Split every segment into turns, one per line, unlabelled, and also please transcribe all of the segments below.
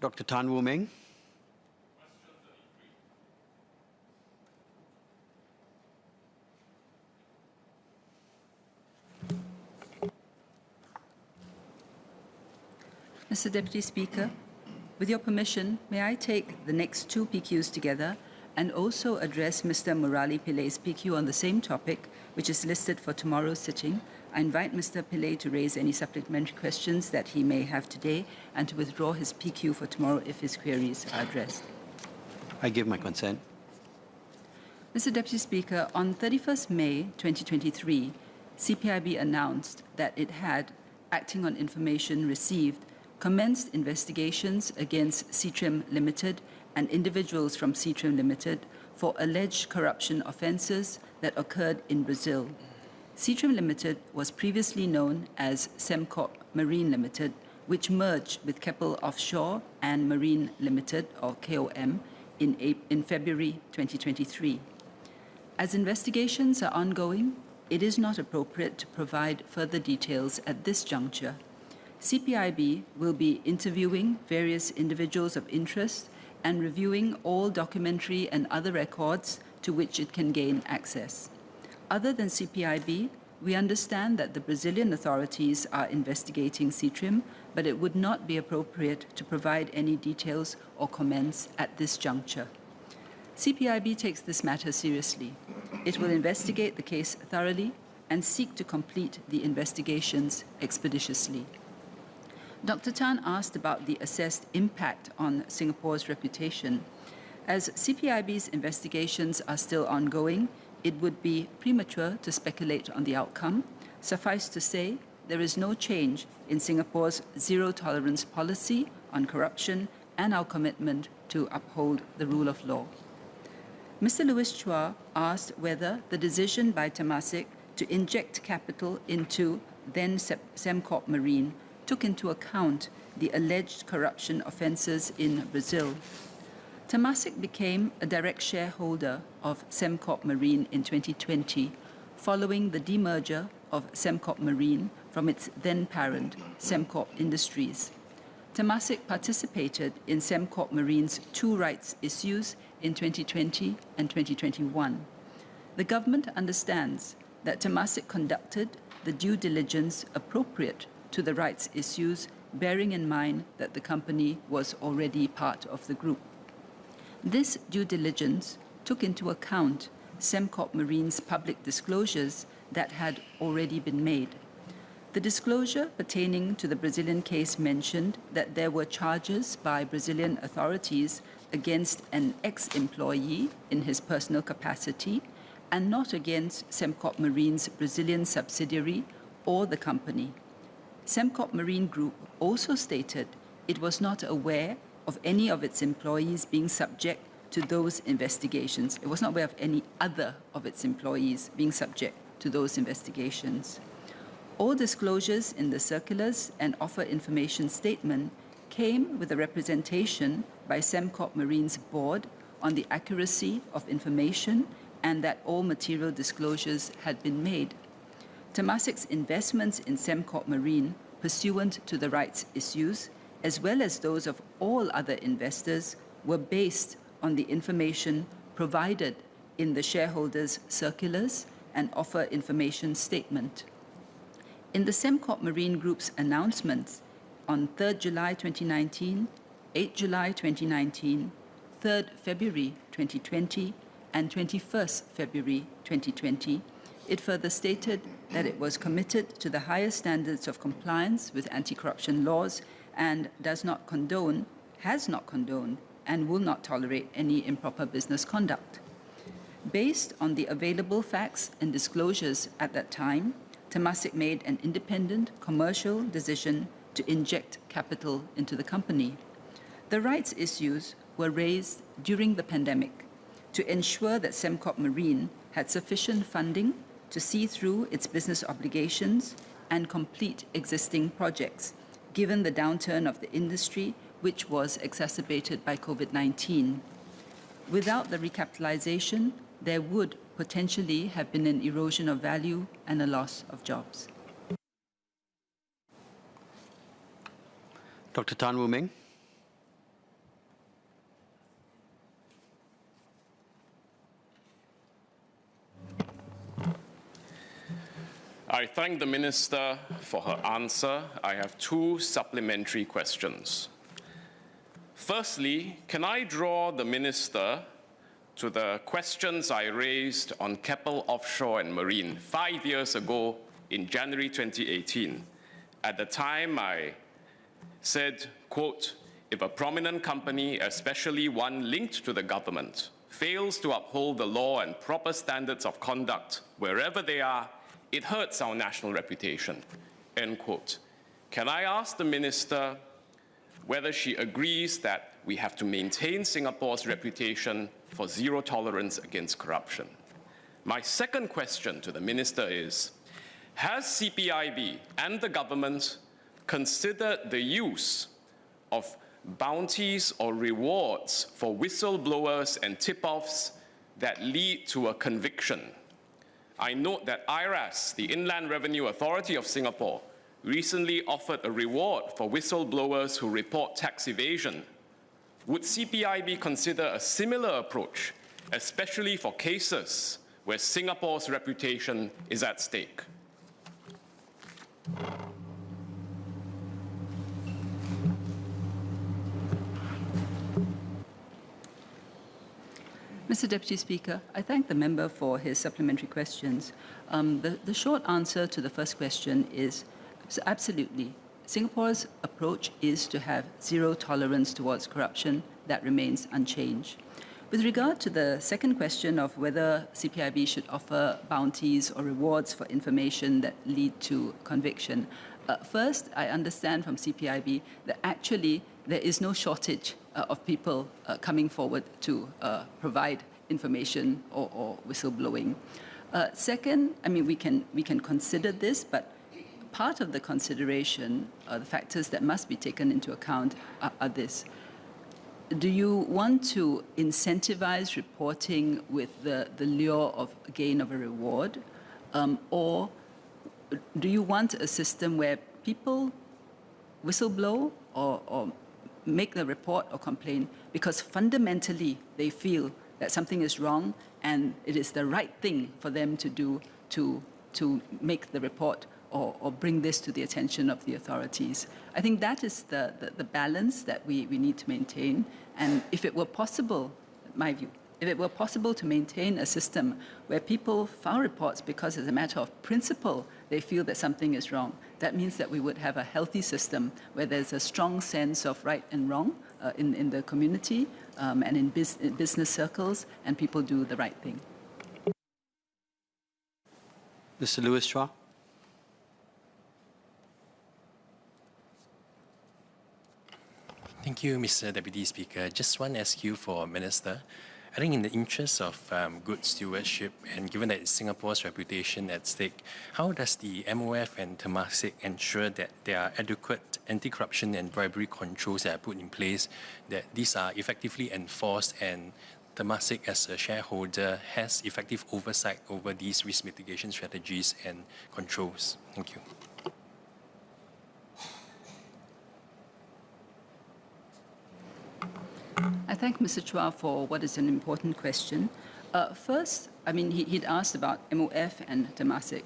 Dr. Tan Wu Meng.
Mr. Deputy Speaker, with your permission, may I take the next two PQs together and also address Mr. Murali Pillai's PQ on the same topic, which is listed for tomorrow's sitting. I invite Mr. Pillai to raise any supplementary questions that he may have today and to withdraw his PQ for tomorrow if his queries are addressed.
I give my consent.
Mr. Deputy Speaker, on 31st May 2023, CPIB announced that it had, acting on information received, commenced investigations against Citrim Limited and individuals from Citrim Limited for alleged corruption offences that occurred in Brazil. Citrim Limited was previously known as Sembmarine Limited, which merged with Keppel Offshore and Marine Limited, or KOM, in February 2023. As investigations are ongoing, it is not appropriate to provide further details at this juncture. CPIB will be interviewing various individuals of interest and reviewing all documentary and other records to which it can gain access. Other than CPIB, we understand that the Brazilian authorities are investigating Citrim, but it would not be appropriate to provide any details or comments at this juncture. CPIB takes this matter seriously. It will investigate the case thoroughly and seek to complete the investigations expeditiously. Dr. Tan asked about the assessed impact on Singapore's reputation. As CPIB's investigations are still ongoing, it would be premature to speculate on the outcome. Suffice to say, there is no change in Singapore's zero-tolerance policy on corruption and our commitment to uphold the rule of law. Mr. Louis Chua asked whether the decision by Temasek to inject capital into then Sembcorp Marine took into account the alleged corruption offences in Brazil. Temasek became a direct shareholder of Sembcorp Marine in 2020, following the demerger of Sembcorp Marine from its then-parent, Sembcorp Industries. Temasek participated in Sembcorp Marine's two rights issues in 2020 and 2021. The government understands that Temasek conducted the due diligence appropriate to the rights issues, bearing in mind that the company was already part of the group. This due diligence took into account Sembcorp Marine's public disclosures that had already been made. The disclosure pertaining to the Brazilian case mentioned that there were charges by Brazilian authorities against an ex-employee in his personal capacity and not against Sembcorp Marine's Brazilian subsidiary or the company. Sembcorp Marine Group also stated it was not aware of any of its employees being subject to those investigations. It was not aware of any other of its employees being subject to those investigations. All disclosures in the circulars and offer information statement came with a representation by Sembcorp Marine's board on the accuracy of information and that all material disclosures had been made. Temasek's investments in Sembcorp Marine pursuant to the rights issues, as well as those of all other investors, were based on the information provided in the shareholders' circulars and offer information statement. In the Sembcorp Marine Group's announcements on 3rd July 2019, 8 July 2019, 3rd February 2020, and 21st February 2020, it further stated that it was committed to the highest standards of compliance with anti-corruption laws and does not condone, has not condoned, and will not tolerate any improper business conduct. Based on the available facts and disclosures at that time, Temasek made an independent commercial decision to inject capital into the company. The rights issues were raised during the pandemic to ensure that Sembcorp Marine had sufficient funding to see through its business obligations and complete existing projects, given the downturn of the industry, which was exacerbated by COVID-19. Without the recapitalization, there would potentially have been an erosion of value and a loss of jobs.
Dr. Tan Wu Meng.
I thank the Minister for her answer. I have two supplementary questions. Firstly, can I draw the Minister to the questions I raised on Keppel Offshore and Marine 5 years ago in January 2018? At the time, I said, quote, if a prominent company, especially one linked to the government, fails to uphold the law and proper standards of conduct wherever they are, it hurts our national reputation, end quote. Can I ask the Minister whether she agrees that we have to maintain Singapore's reputation for zero tolerance against corruption? My second question to the Minister is, has CPIB and the government considered the use of bounties or rewards for whistleblowers and tip-offs that lead to a conviction? I note that IRAS, the Inland Revenue Authority of Singapore, recently offered a reward for whistleblowers who report tax evasion. Would CPIB consider a similar approach, especially for cases where Singapore's reputation is at stake?
Mr. Deputy Speaker, I thank the member for his supplementary questions. The short answer to the first question is absolutely. Singapore's approach is to have zero tolerance towards corruption. That remains unchanged. With regard to the second question of whether CPIB should offer bounties or rewards for information that lead to conviction, first, I understand from CPIB that actually there is no shortage of people coming forward to provide information or whistleblowing. Second, I mean, we can consider this, but part of the consideration, the factors that must be taken into account are this. Do you want to incentivize reporting with the lure of gain of a reward, or do you want a system where people whistleblow or make the report or complain because fundamentally they feel that something is wrong and it is the right thing for them to do to make the report or bring this to the attention of the authorities? I think that is the balance that we need to maintain. And if it were possible, my view, if it were possible to maintain a system where people file reports because as a matter of principle they feel that something is wrong, that means that we would have a healthy system where there's a strong sense of right and wrong in the community and in business circles, and people do the right thing.
Mr. Louis Chua.
Thank you, Mr. Deputy Speaker. Just one SQ for Minister. I think in the interest of good stewardship and given that it's Singapore's reputation at stake, how does the MOF and Temasek ensure that there are adequate anti-corruption and bribery controls that are put in place, that these are effectively enforced and Temasek as a shareholder has effective oversight over these risk mitigation strategies and controls? Thank you.
I thank Mr. Chua for what is an important question. First, I mean, he'd asked about MOF and Temasek.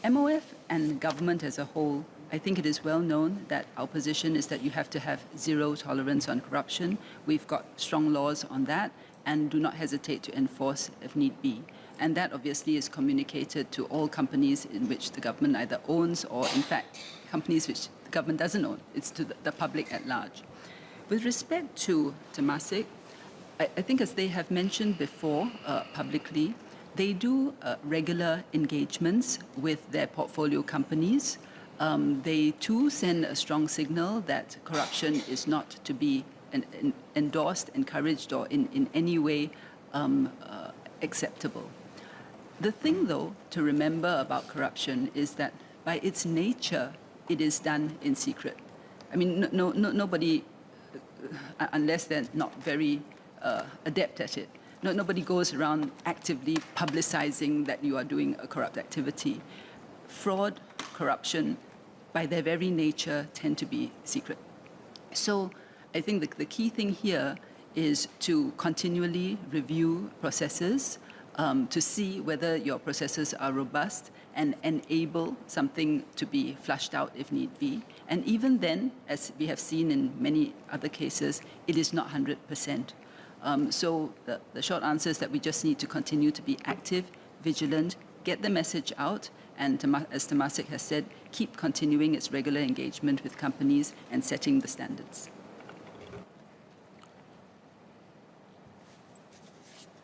MOF and government as a whole, I think it is well known that our position is that you have to have zero tolerance on corruption. We've got strong laws on that and do not hesitate to enforce if need be. And that obviously is communicated to all companies in which the government either owns or, in fact, companies which the government doesn't own. It's to the public at large. With respect to Temasek, I think as they have mentioned before publicly, they do regular engagements with their portfolio companies. They too send a strong signal that corruption is not to be endorsed, encouraged, or in any way acceptable. The thing, though, to remember about corruption is that by its nature, it is done in secret. I mean, nobody, unless they're not very adept at it, nobody goes around actively publicizing that you are doing a corrupt activity. Fraud, corruption, by their very nature, tend to be secret. So I think the key thing here is to continually review processes to see whether your processes are robust and enable something to be flushed out if need be. And even then, as we have seen in many other cases, it is not 100%. So the short answer is that we just need to continue to be active, vigilant, get the message out, and as Temasek has said, keep continuing its regular engagement with companies and setting the standards.